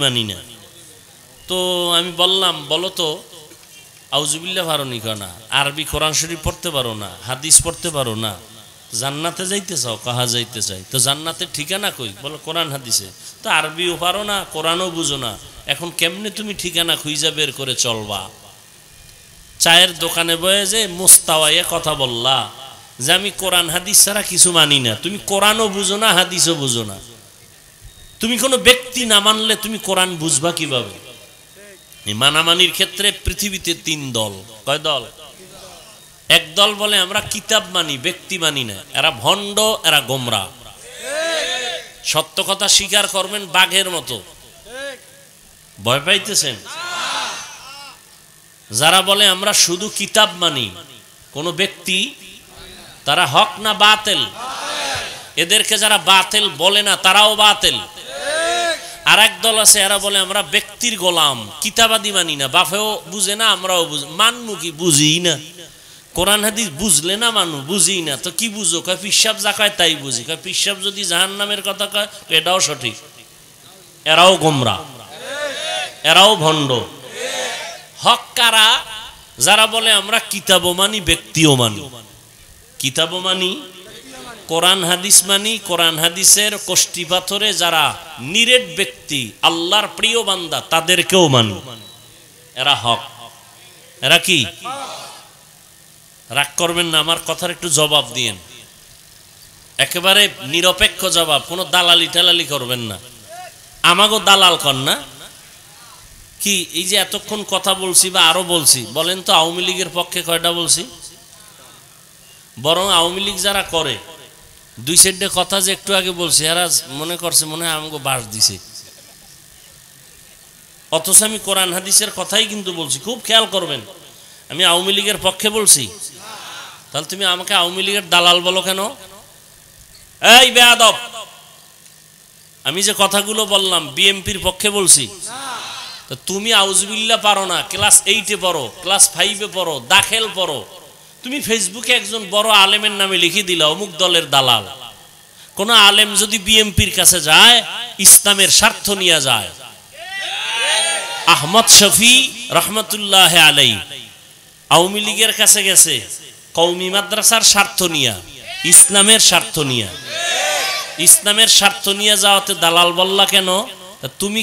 মানি না। তো আমি বললাম, বলো তো আউজুবিল্লাহ পারো নি না, আরবি কোরআন শরীফ পড়তে পারো না, হাদিস পড়তে পারো না, জান্নাতে যাইতে চাও, কাহা যাইতে চাই, তো জান্নাতের ঠিকানা কই? বলো কোরআন হাদিসে। তো আরবিও পারো না, কোরআনও বুঝো না, এখন কেমনে তুমি ঠিকানা খুঁজা বের করে চলবা? চায়ের দোকানে বয়ে যে মুস্তাওয়ায়ে কথা বললা যে আমি কোরআন হাদিস ছাড়া কিছু মানি না, তুমি কোরআনও বুঝো না, হাদিসও বুঝো না, তুমি কোনো ব্যক্তি না মানলে তুমি কোরআন বুঝবা কিভাবে? এই মানামানির ক্ষেত্রে পৃথিবীতে তিন দল। কয় দল? এক দল বলে আমরা কিতাব মানি, ব্যক্তি মানি না, এরা ভণ্ড, এরা গোমরা। সত্য কথা স্বীকার করবেন বাঘের মতো। ভয় পাইতেছেন? যারা বলে আমরা শুধু কিতাব মানি, কোন ব্যক্তি, তারা হক না বাতিল? এদেরকে যারা বাতিল বলে না তারাও বাতিল। আর এক দল আছে, এরা বলে আমরা ব্যক্তির গোলাম, কিতাবাদি মানি না, বাপেও বুঝে না, আমরাও মানবো কি? বুঝি না। কোরআন হাদিস বুঝলে না মানু, বুঝি না, তো কি বুঝো? কয় পিসাব যা কয় তাই বুঝি। কয় পিসাব যদি জাহান্নামের কথা কয়, এটাও সঠিক। এরাও গোমরা, এরাও ভণ্ড। হক কারা? যারা বলে আমরা কিতাবও মানি, ব্যক্তিও মানি। কিতাবও মানি, কোরআন হাদিস মানি, কোরআন হাদিসের কষ্টি পাথরে যারা নিরেট ব্যক্তি, আল্লাহর প্রিয় বান্দা, তাদেরকেও মানি। এরা হক। এরা কি? রাগ করবেন না, আমার কথার একটু জবাব দিয়েন, একেবারে নিরপেক্ষ জবাব, কোনো দালালি টালালি করবেন না। আমাগো দালাল কর না কি? এই যে এতক্ষণ কথা বলছি বা আরো বলছি, বলেন তো আওয়ামী লীগের পক্ষে কয়টা বলছি? বরং আওয়ামী লীগ যারা করে, দুই সাইডে কথা যে একটু আগে বলছি, এরা মনে করছে মনে হয় আমাকে বাস দিছে, অথচ আমি কোরআন হাদিসের কথাই কিন্তু বলছি। খুব খেয়াল করবেন, আমি আওয়ামী লীগের পক্ষে বলছি? তাহলে তুমি আমাকে আওয়ামী লীগের দালাল বলো কেন? এই বেয়াদব, আমি যে কথাগুলো বললাম বিএমপির পক্ষে বলছি। তো তুমি আউজুবিল্লাহ পারো না, ক্লাস 8-এ পড়ো, ক্লাস 5-এ পড়ো, দাখিল পড়ো, তুমি ফেসবুকে একজন বড় আলেমের নামে লিখে দিলা অমুক দলের দালাল। কোন আলেম যদি বিএমপির কাছে যায়, ইসলামের স্বার্থ নিয়ে যায়, আহমদ শফি রহমতুল্লাহ আলাই আওয়ামী লীগের কাছে গেছে কওমি মাদ্রাসার স্বার্থ নিয়া, ইসলামের স্বার্থ নিয়া। ইসলামের স্বার্থ নিয়ে যাওয়াতে দালাল বললা কেন? তুমি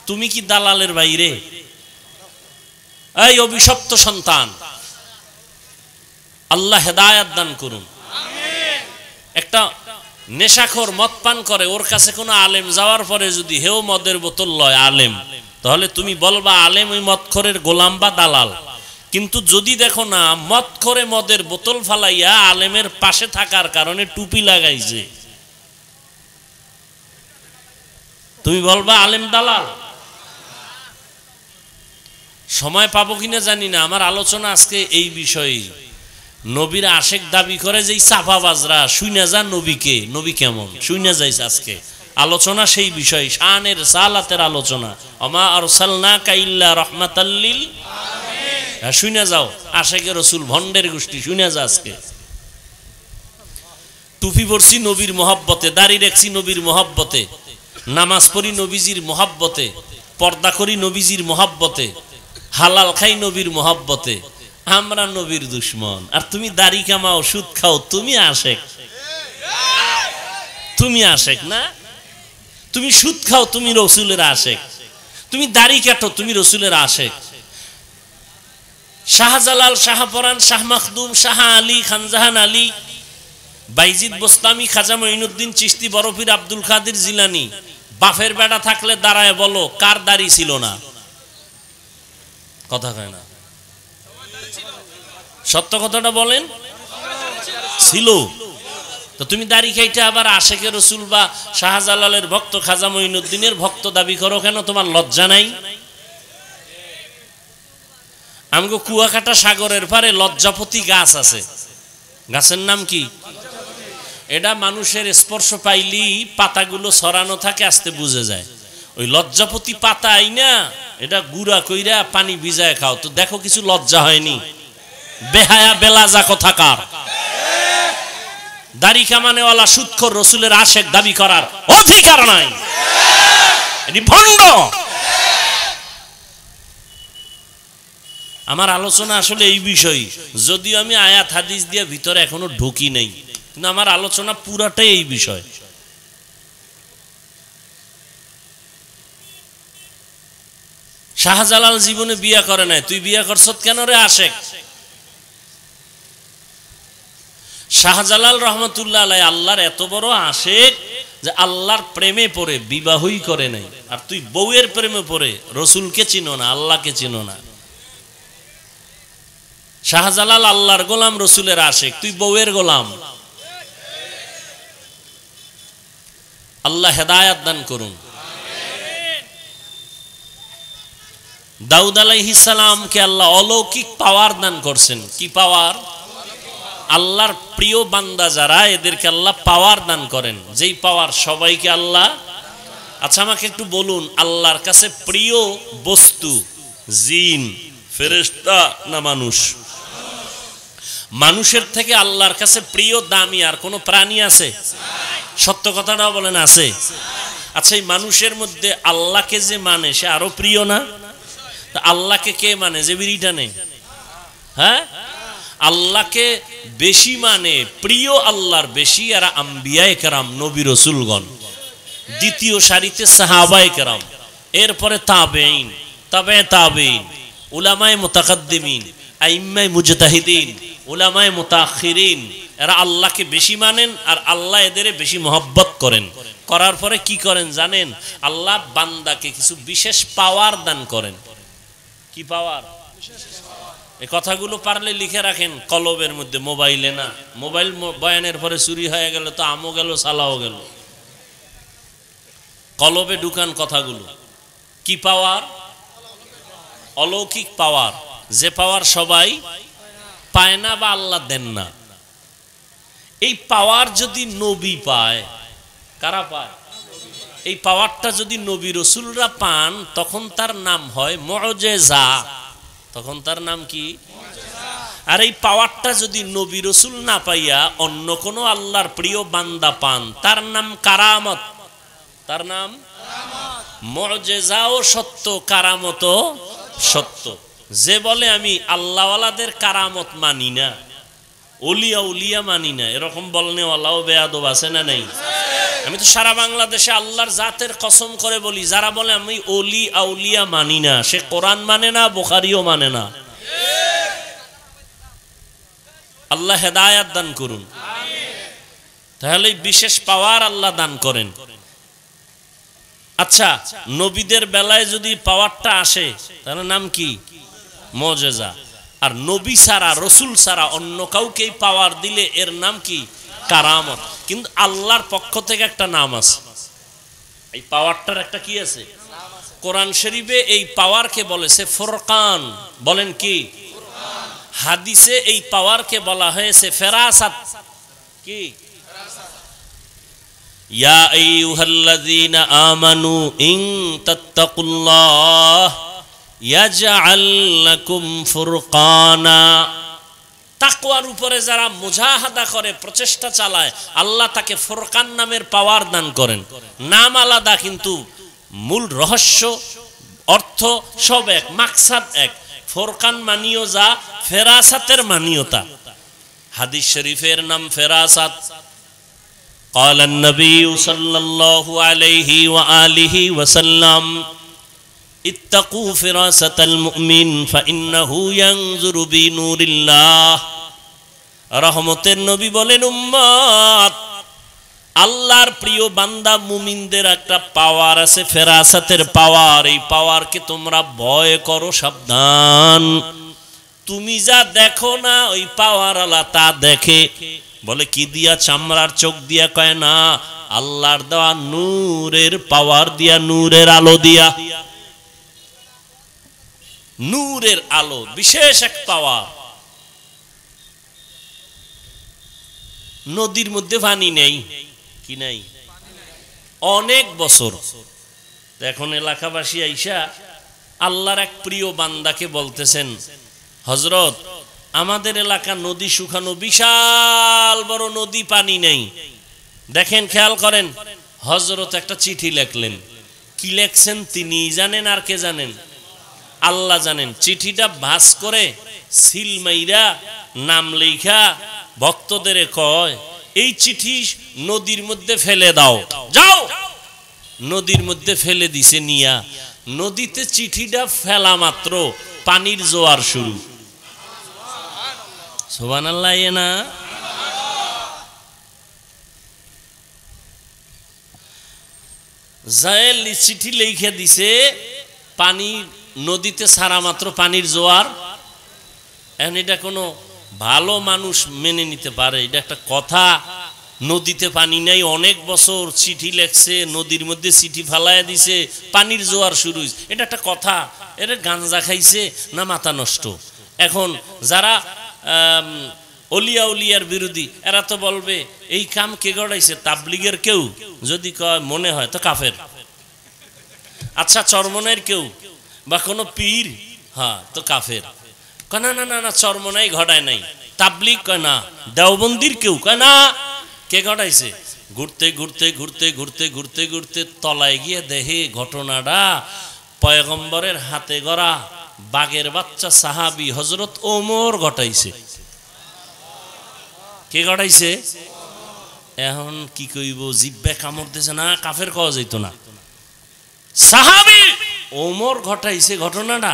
তুমি কি দালালের বাইরে? এই অভিশপ্ত সন্তান, আল্লাহ হেদায়েত দান করুন। একটা নেশাখোর মদ পান করে, ওর কাছে কোনো আলেম যাওয়ার পরে যদি হেও মদের বোতল লয় আলেম, তাহলে তুমি বলবা আলেম ওই মদখোরের গোলাম বা দালাল। কিন্তু যদি দেখো না মদখোরে মদের বোতল ফালাইয়া আলেমের পাশে থাকার কারণে টুপি লাগাইছে, তুমি বলবা আলেম দালাল। সময় পাবো কিনা জানি না, আমার আলোচনা আজকে এই বিষয়ে। নবীর আশেক দাবি করে যে চাপাবাজরা, শুইনা যা নবীকে, নবী কেমন শুইনা যাইছে। আজকে আলোচনা সেই বিষয়, শানের সালাতের আলোচনা। ওমা আরসালনাকা ইল্লা রাহমাতাল লিল আলামিন। শুইনা যাও, আশেকে রাসূল ভন্ডের গোষ্ঠী, শুইনা যা। আজকে টুপি পরছি নবীর মহব্বতে, দাড়ি রাখছি নবীর মহব্বতে, নামাজ পড়ি নবীজির মহব্বতে, পর্দা করি নবীজির মহব্বতে, হালাল খাই নবীর মহব্বতে। আমরা নবীর দুশ্মন, আর তুমি দাড়ি কামাও, সুদ খাও, তুমি আশেক। তুমি আশেক না? তুমি সুদ খাও, তুমি রসুলের আশেক। তুমি দাড়ি কাটো, তুমি রসুলের আশেক। শাহজালাল, শাহপরান, শাহ মখদুম, শাহ আলী, খানজাহান আলী, বাইজিদ বোস্তামি, খাজা মঈনুদ্দিন চিশতি, বরফির আব্দুল কাদের জিলানি, বাফের বেটা থাকলে দাঁড়ায় বলো কার দাড়ি ছিল না? কথা কয় না, সত্য কথাটা বলেন। ছিল তো তুমি দাড়ি খাইতে আবার আশেকে রসুল বা শাহজালালের ভক্ত, খাজা মঈনুদ্দিনের ভক্ত দাবি করো কেন? তোমার লজ্জা নাই? আমগো কুয়াকাটা সাগরের পারে লজ্জাপতি গাছ আছে, গাছের নাম কি? এটা মানুষের স্পর্শ পাইলি পাতাগুলো ছড়ানো থাকে, আস্তে বুঝে যায়। ওই লজ্জাপতি পাতা আইনা এটা গুড়া কইরা পানি ভিজায় খাও, তো দেখো কিছু লজ্জা হয়নি? বেহায়া বেলাজা কথাকার। দাড়ি কামানেওয়ালা সুদখোর রসুলের আশেক দাবি করার অধিকার নাই, এটি ভণ্ড। আমার আলোচনা আসলে এই বিষয়, যদিও আমি আয়াত হাদিস দিয়ে ভিতরে এখনো ঢুকি নাই, কিন্তু আমার আলোচনা পুরাটাই এই বিষয়। শাহজালাল জীবনে বিয়া করে নাই, তুই বিয়া করছত কেন রে আশেক? শাহজালাল রহমতুল্লাহ আলাইহি আল্লাহর এত বড় আশেক যে আল্লাহর প্রেমে পড়ে বিবাহই করে নাই। আর তুই বউয়ের প্রেমে পড়ে রসুলকে চিনো না, আল্লাহকে চিনো না। শাহজালাল আল্লাহর গোলাম, রসুলের আশেক, তুই বউয়ের গোলাম। আল্লাহ হেদায়াত দান করুন। দাউদ আলাইহিস সালামকে আল্লাহ অলৌকিক পাওয়ার দান করছেন। কি পাওয়ার? আল্লাহর প্রিয় বান্দা যারা, এদেরকে আল্লাহ পাওয়ার দান করেন, যেই পাওয়ার সবাইকে আল্লাহ। আচ্ছা আমাকে একটু বলুন, আল্লাহর কাছে প্রিয় বস্তু জিন, ফেরেশতা না মানুষ? মানুষের থেকে আল্লাহর কাছে প্রিয় দামি আর কোনো প্রাণী আছে? সত্য কথাটাও বলেন, আছে? আচ্ছা এই মানুষের মধ্যে আল্লাহকে যে মানে সে আরো প্রিয় না? আল্লাহকে কে মানে? যে বিড়িটা নেই, হ্যাঁ? আল্লাহকে বেশি মানে, প্রিয় আল্লাহর বেশি আর আম্বিয়ায়ে কেরাম, নবী রাসূলগণ, দ্বিতীয় সারিতে সাহাবায়ে কেরাম, এরপরে তাবেঈন, তাবে তাবেঈন, উলামায়ে মুতাকাদ্দিমিন, আইম্মায়ে মুজতাহিদিন, উলামায়ে মুতাআখিরিন, এরা আল্লাহকে বেশি মানেন আর আল্লাহ এদের বেশি মহব্বত করেন। করার পরে কি করেন জানেন? আল্লাহ বান্দাকে কিছু বিশেষ পাওয়ার দান করেন। কি পাওয়ার? এই কথাগুলো পারলে লিখে রাখেন কলবের মধ্যে, মোবাইলে না। মোবাইল বয়ানের পরে চুরি হয়ে গেল তো আমও গেল, সালাও গেল। কলবে ঢুকান কথাগুলো। কি পাওয়ার? অলৌকিক পাওয়ার, যে পাওয়ার সবাই পায় না বা আল্লাহ দেন না। এই পাওয়ার যদি নবী পায়, কারা পায়? এই পাওয়ারটা যদি নবী রাসূলরা পান তখন তার নাম হয় মুআজিজা। তখন তার নাম কি? আর এই পাওয়ারটা যদি নবী রাসূল না পাইয়া অন্য কোনো আল্লাহর প্রিয় বান্দা পান তার নাম কারামত। তার নাম মুআজিজাও সত্য, কারামতও সত্য। যে বলে আমি আল্লাহওয়ালাদের কারামত মানি না, ওলিয়া উলিয়া মানি না, এরকম বলনেওয়ালাও বেয়াদব আছে না নেই? আমি তো সারা বাংলাদেশে আল্লাহর জাতের কসম করে বলি, যারা বলে আমি ওলি আউলিয়া মানি না, সে কোরআন মানে না, বুখারীও মানে না। আল্লাহ হেদায়াত দান করুন। তাহলে বিশেষ পাওয়ার আল্লাহ দান করেন। আচ্ছা নবীদের বেলায় যদি পাওয়ারটা আসে তাহলে নাম কি? মুআজিজা। আর নবী ছাড়া, রসুল ছাড়া অন্য কাউকে পাওয়ার দিলে এর নাম কি? কারামত। কিন্তু আল্লাহর পক্ষ থেকে একটা নাম আছে, এই পাওয়ারটার একটা কি আছে? কোরআন শরীফে এই পাওয়ারকে বলেছে ফুরকান। বলেন কি? হাদিসে এই পাওয়ারকে বলা হয়েছে ফেরাসাত। কি? ইয়া আইয়ুহাল্লাযীনা আমানু ইন তাত্তাকুল্লাহ ইয়াজআল লাকুম ফুরকানা। তাকওয়ার উপরে যারা মুজাহাদা করে, প্রচেষ্টা চালায়, আল্লাহ তাকে ফুরকান নামের পাওয়ার দান করেন। নাম আলাদা কিন্তু মূল রহস্য, অর্থ সব এক, মাকসাদ এক। ফুরকান মানিও যা, ফেরাসাতের মানিও তা। হাদিস শরীফের নাম ফেরাসাত। قال النبي صلى الله عليه وآله وسلم ইত্তাকু ফিরাসাতাল মুমিন ফাইন্নাহু ইয়ানজুরু বিনুরিল্লাহ। রহমতের নবী বলেন, উম্মত, আল্লাহর প্রিয় বান্দা মুমিনদের একটা পাওয়ার আছে, ফেরাসাতের পাওয়ার। এই পাওয়ারকে তোমরা ভয় করো, সাবধান। তুমি যা দেখো না ওই পাওয়ার আল্লাহ তা দেখে। বলে কি দিয়া? চামড়ার চোখ দিয়া? কয় না, আল্লাহর দেওয়া নূরের পাওয়ার দিয়া, নূরের আলো দিয়া। নূরের আলো বিশেষ এক পাওয়ার। নদীর মধ্যে পানি নেই, কি নাই? অনেক বছর। এখন এলাকাবাসী আইসা আল্লাহর এক প্রিয় বান্দাকে বলতেছেন, হযরত আমাদের এলাকা নদী শুকানো, বিশাল বড় নদী, পানি নেই। দেখেন, খেয়াল করেন, হযরত একটা চিঠি লেখলেন। কি লেখছেন তিনি জানেন আর কে জানেন? আল্লাহ জানেন। চিঠিটা ভাঁজ করে সিল মাইরা নাম লেখা ভক্তদের কয় এই চিঠি নদীর মধ্যে ফেলে দাও, যাও। নদীর মধ্যে ফেলে দিছে নিয়া। নদীতে চিঠিটা ফেলা মাত্র পানির জোয়ার শুরু। সুবহানাল্লাহ না? জায়েল চিঠি লিখে দিছে, পানি নদীতে ছাড়া মাত্র পানির জোয়ার। এখন এটা কোনো ভালো মানুষ মেনে নিতে পারে? এটা একটা কথা। নদীতে পানি নাই, অনেক বছর চিঠি লেখছে, নদীর মধ্যে চিঠি ফালাইয়া দিছে, পানির জোয়ার শুরু হয়েছে, এটা একটা কথা? এরা গাঞ্জা খাইছে না মাথা নষ্ট? এখন যারা অলিয়া উলিয়ার বিরোধী এরা তো বলবে এই কাম কে গড়াইছে? তাবলিগের কেউ যদি কয় মনে হয় তো কাফের। আচ্ছা চরমনের কেউ বা কোনো পীর, হ্যাঁ তো কাফের। কয় না না না না, চরমনাই ঘটায় নাই। তাবলিগ কয় না। দেওবন্দির কেউ কয় না। কে ঘটাইছে? ঘুরতে ঘুরতে ঘুরতে ঘুরতে ঘুরতে ঘুরতে তলায় গিয়ে দেখে ঘটনাটা পয়গম্বরের হাতে গড়া বাঘের বাচ্চা সাহাবী হযরত ওমর ঘটাইছে। কে ঘটাইছে? এখন কি কইব? জিব্বে কামড় দিছে না, কাফের কওয়া যাইতো না। সাহাবী ওমর ঘটাইছে ঘটনাটা,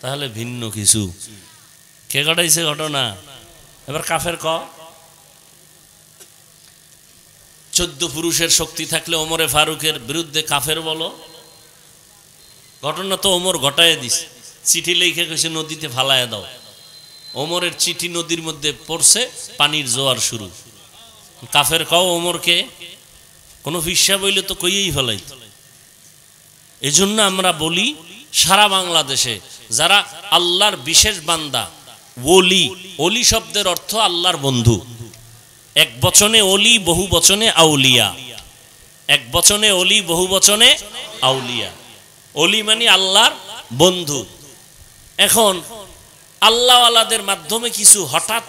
তাহলে ভিন্ন কিছু। কে ঘটাইছে ঘটনা? এবার কাফের ক। 14 পুরুষের শক্তি থাকলে ওমরে ফারুকের বিরুদ্ধে কাফের বলো? ঘটনা তো ওমর ঘটায় দিস। চিঠি লিখে কইছে নদীতে ফালায়া দাও। ওমরের চিঠি নদীর মধ্যে পড়ছে, পানির জোয়ার শুরু। কাফের কও ওমরকে? কোনো ফিসা বইলে তো কইয়েই ফেলাইত। এজন্য আমরা বলি সারা বাংলাদেশে যারা আল্লাহর বিশেষ বান্দা, ওলি, ওলি শব্দের অর্থ আল্লাহর বন্ধু। এক বচনে ওলি, বহু বচনে আউলিয়া। এক বচনে ওলি, বহু বচনে আউলিয়া। ওলি মানে আল্লাহর বন্ধু। এখন আল্লাহওয়ালাদের মাধ্যমে কিছু হঠাৎ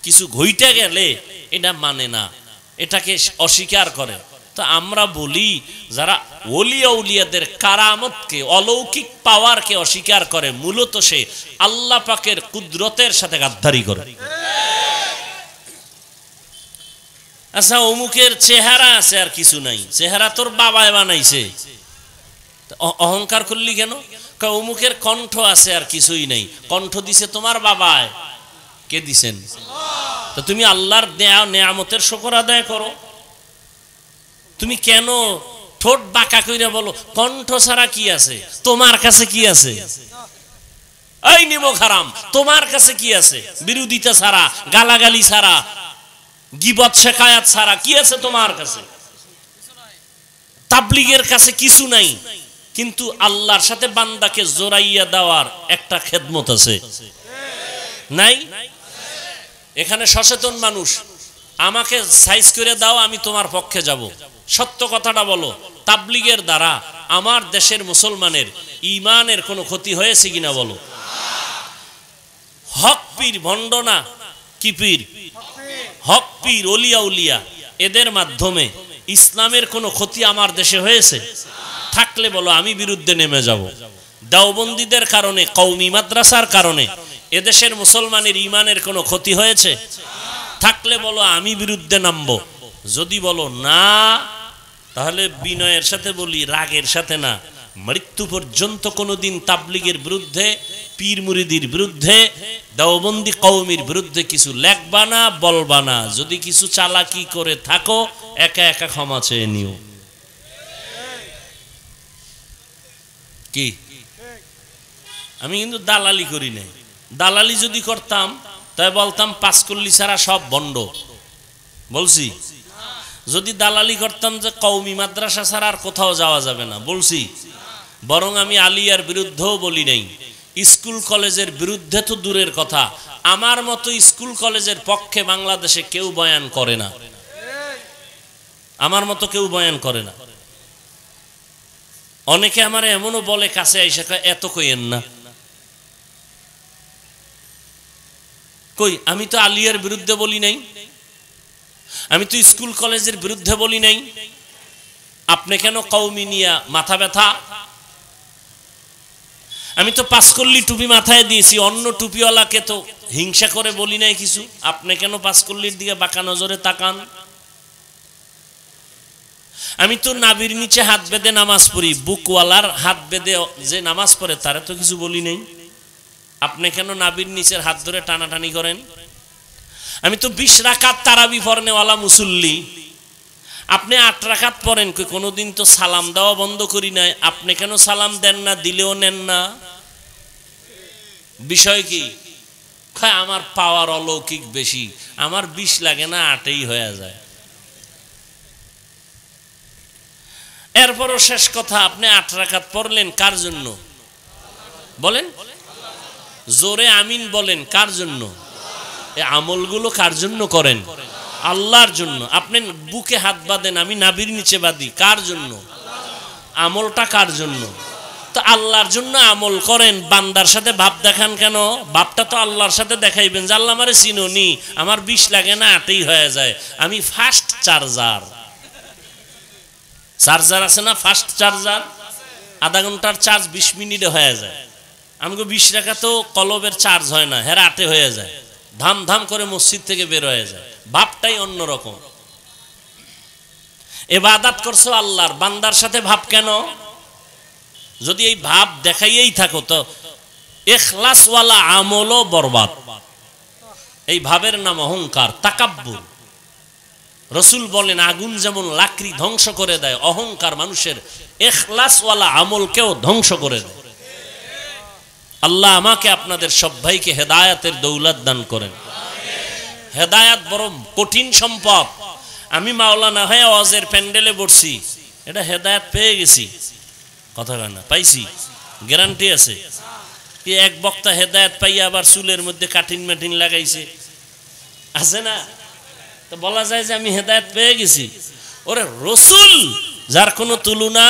কিছু ঘইটা গেলে এটা মানে না, এটাকে অস্বীকার করে। তো আমরা বলি যারা ওলি আউলিয়াদের কারামতকে, অলৌকিক পাওয়ারকে অস্বীকার করে, মূলত সে আল্লাহ পাকের কুদরতের সাথে গাদ্দারি করে। আচ্ছা অমুকের চেহারা আছে আর কিছু নাই, চেহারা তোর বাবায় বানাইছে, অহংকার করলি কেন? অমুকের কণ্ঠ আছে আর কিছুই নাই, কণ্ঠ দিছে তোমার বাবায়। কে দিছেন? তো তুমি আল্লাহর দেয়া নেয়ামতের শুকর আদায় করো। তুমি কেন ঠোঁট বাঁকা কইরা বলো কণ্ঠ ছাড়া কি আছে? তোমার কাছে কি আছে? এই নিমক হারাম, তোমার কাছে কি আছে? বিরোধিতা ছাড়া, গালাগালি ছাড়া, গীবত শেখায়াত ছাড়া কি আছে তোমার কাছে? তাবলীগের কাছে কিছু নাই, কিন্তু আল্লাহর সাথে বান্দাকে জোড়াইয়া দেওয়ার একটা খেদমত আছে, নাই? এখানে সচেতন মানুষ, আমাকে সাইজ করে দাও, আমি তোমার পক্ষে যাব। সত্য কথাটা বলো, তাবলীগের দ্বারা আমার দেশের মুসলমানের ঈমানের কোনো ক্ষতি হয়েছে কিনা বলো? হক পীর ভণ্ড না, কি পীর? হক পীর, ওলিয়া উলিয়া, এদের মাধ্যমে ইসলামের কোনো ক্ষতি আমার দেশে হয়েছে? থাকলে বলো আমি বিরুদ্ধে নেমে যাব। দেওবন্দীদের কারণে, কওমি মাদ্রাসার কারণে এদেশের মুসলমানের ঈমানের কোনো ক্ষতি হয়েছে? থাকলে বলো আমি বিরুদ্ধে নামবো। যদি বলো না, তাহলে বিনয়ের সাথে বলি, রাগের সাথে না, মৃত্যু পর্যন্ত কোনোদিন তাবলীগের বিরুদ্ধে, পীর মুরিদির বিরুদ্ধে, দেওবন্দি কওমির বিরুদ্ধে কিছু লেখবা না, বলবা না। যদি কিছু চালাকি করে থাকো, একা একা ক্ষমা চেয়ে নিও। কি? আমি কিন্তু দালালি করি নাই। দালালি যদি করতাম তাই বলতাম পাঁচকল্লি ছাড়া সব বন্ড, বলছি? যদি দালালি করতাম যে কওমি মাদ্রাসা ছাড়া আর কোথাও যাওয়া যাবে না, বলছি? বরং আমি আলিয়ার বিরুদ্ধেও বলি নাই, স্কুল কলেজের বিরুদ্ধে তো দূরের কথা, আমার মতো স্কুল কলেজের পক্ষে বাংলাদেশে কেউ বয়ান করে না, আমার মতো কেউ বয়ান করে না। অনেকে আমার এমনও বলে কাছে আইসা, এত কইেন না। কই, আমি তো আলিয়ার বিরুদ্ধে বলি নাই, আমি তো স্কুল কলেজের বিরুদ্ধে বলি নাই, আপনি কেন কওমি নিয়া মাথা ব্যথা? আমি তো পাঁচকল্লি টুপি মাথায় দিয়েছি, অন্য টুপিওয়ালাকে তো হিংসা করে বলি নাই কিছু। আপনি কেন পাঁচকল্লির দিকে বাঁকা নজরে তাকান? আমি তো নাবির নিচে হাত বেঁধে নামাজ পড়ি, বুকওয়ালার হাত বেঁধে যে নামাজ পড়ে তারা তো কিছু বলি নাই। আপনি কেন নাবির নিচের হাত ধরে টানাটানি করেন? আমি তো 20 রাকাত তারাবি পড়নেওয়ালা মুসল্লি, আপনি 8 রাকাত পড়েন, কোনোদিন তো সালাম দেওয়া বন্ধ করি নাই। আপনি কেন সালাম দেন না, দিলেও নেন না? বিষয় কি? আমার পাওয়ার অলৌকিক বেশি, আমার 20 লাগে না, 8ই হয়ে যায়। এরপরও শেষ কথা, আপনি 8 রাকাত পড়লেন কার জন্য বলেন? জোরে আমিন বলেন, কার জন্য? এই আমলগুলো কার জন্য করেন? আল্লাহর জন্য। আপনি বুকে হাত বাঁধেন, আমি নাভির নিচে বাঁধি, কার জন্য? আমলটা কার জন্য? তো আল্লাহর জন্য আমল করেন, বান্দার সাথে ভাব দেখান কেন? ভাবটা তো আল্লাহর সাথে দেখাইবেন যে আল্লাহ আমারে চিনোনি, আমার 20 লাগে না, 8ই হয়ে যায়। আমি ফাস্ট চার্জার, চার্জার আছে না, ফাস্ট চার্জার, আধা ঘন্টার চার্জ 20 মিনিটে হয়ে যায়। আমাকে 20 রাকাত তো কলবের চার্জ হয় না, হেরা 8এ হয়ে যায়। ধাম ধাম করে মসজিদ থেকে বের হয়ে যায়। ভাবটাই অন্যরকম। ইবাদত করছো আল্লাহর, বান্দার সাথে ভাব কেন? যদি এই ভাব দেখাইয়েই থাকো তো ইখলাসওয়ালা আমলও বরবাদ। এই ভাবের নাম অহংকার, তাকাব্বুর। রসুল বলেন আগুন যেমন লাকড়ি ধ্বংস করে দেয়, অহংকার মানুষের ইখলাসওয়ালা আমলকেও ধ্বংস করে দেয়। আল্লাহ আমাকে আপনাদের সব ভাইকে হেদায়াতের দৌলত দান করেন। হেদায়াত বড় কঠিন সম্পদ। আমি মাওলানা হয়ে ওয়াজের প্যান্ডেলে বসছি, এটা হেদায়াত পেয়ে গেছি, কথা কয় না, পাইছি, গ্যারান্টি আছে। কি এক বক্তা হেদায়াত পাইয়া আবার চুলের মধ্যে কাঠিন মাঠিন লাগাইছে, আছে না? তো বলা যায় যে আমি হেদায়াত পেয়ে গেছি। ওরে রসুল যার কোনো তুলনা